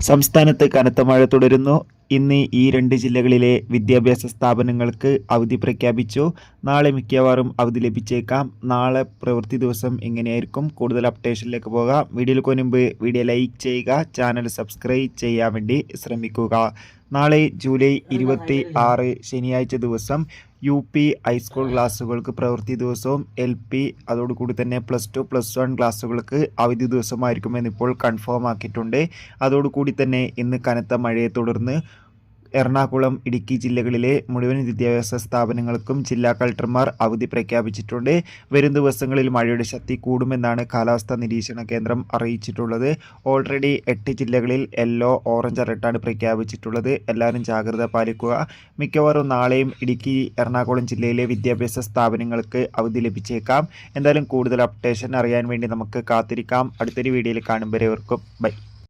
സംസ്ഥാനത്ത് കനത്ത മഴ തുടരുന്നു. ഇന്ന് ഈ രണ്ട് ജില്ലകളിലെ വിദ്യാഭ്യാസ സ്ഥാപനങ്ങൾക്ക് അവധി പ്രഖ്യാപിച്ചു. നാളെ മിക്കവാറും അവധി ലഭിച്ചേക്കാം. നാളെ പ്രവൃത്തി ദിവസം എങ്ങനെയായിരിക്കും? കൂടുതൽ അപ്ഡേഷനിലേക്ക് പോകാം. വീഡിയോയിൽ മുൻപ് വീഡിയോ ലൈക്ക് ചെയ്യുക, ചാനൽ സബ്സ്ക്രൈബ് ചെയ്യാൻ വേണ്ടി ശ്രമിക്കുക. നാളെ ജൂലൈ 26 ശനിയാഴ്ച ദിവസം UP ഹൈസ്കൂൾ ക്ലാസ്സുകൾക്ക് പ്രവൃത്തി ദിവസവും LP അതോടുകൂടി തന്നെ +2 +1 ക്ലാസ്സുകൾക്ക് അവധി ദിവസമായിരിക്കുമെന്ന് ഇപ്പോൾ കൺഫേം ആക്കിയിട്ടുണ്ട്. അതോടുകൂടി തന്നെ ഇന്ന് കനത്ത മഴയെ തുടർന്ന് എറണാകുളം, ഇടുക്കി ജില്ലകളിലെ മുഴുവൻ വിദ്യാഭ്യാസ സ്ഥാപനങ്ങൾക്കും ജില്ലാ കളക്ടർമാർ അവധി പ്രഖ്യാപിച്ചിട്ടുണ്ട്. വരും ദിവസങ്ങളിൽ മഴയുടെ ശക്തി കൂടുമെന്നാണ് കാലാവസ്ഥാ നിരീക്ഷണ കേന്ദ്രം അറിയിച്ചിട്ടുള്ളത്. ഓൾറെഡി 8 ജില്ലകളിൽ ഓറഞ്ച് അലർട്ടാണ് പ്രഖ്യാപിച്ചിട്ടുള്ളത്. എല്ലാവരും ജാഗ്രത പാലിക്കുക. മിക്കവാറും നാളെയും ഇടുക്കി, എറണാകുളം ജില്ലയിലെ വിദ്യാഭ്യാസ സ്ഥാപനങ്ങൾക്ക് അവധി ലഭിച്ചേക്കാം. എന്തായാലും കൂടുതൽ അപ്ഡേഷൻ അറിയാൻ വേണ്ടി നമുക്ക് കാത്തിരിക്കാം. അടുത്തൊരു വീഡിയോയിൽ കാണും വരെ ബൈ.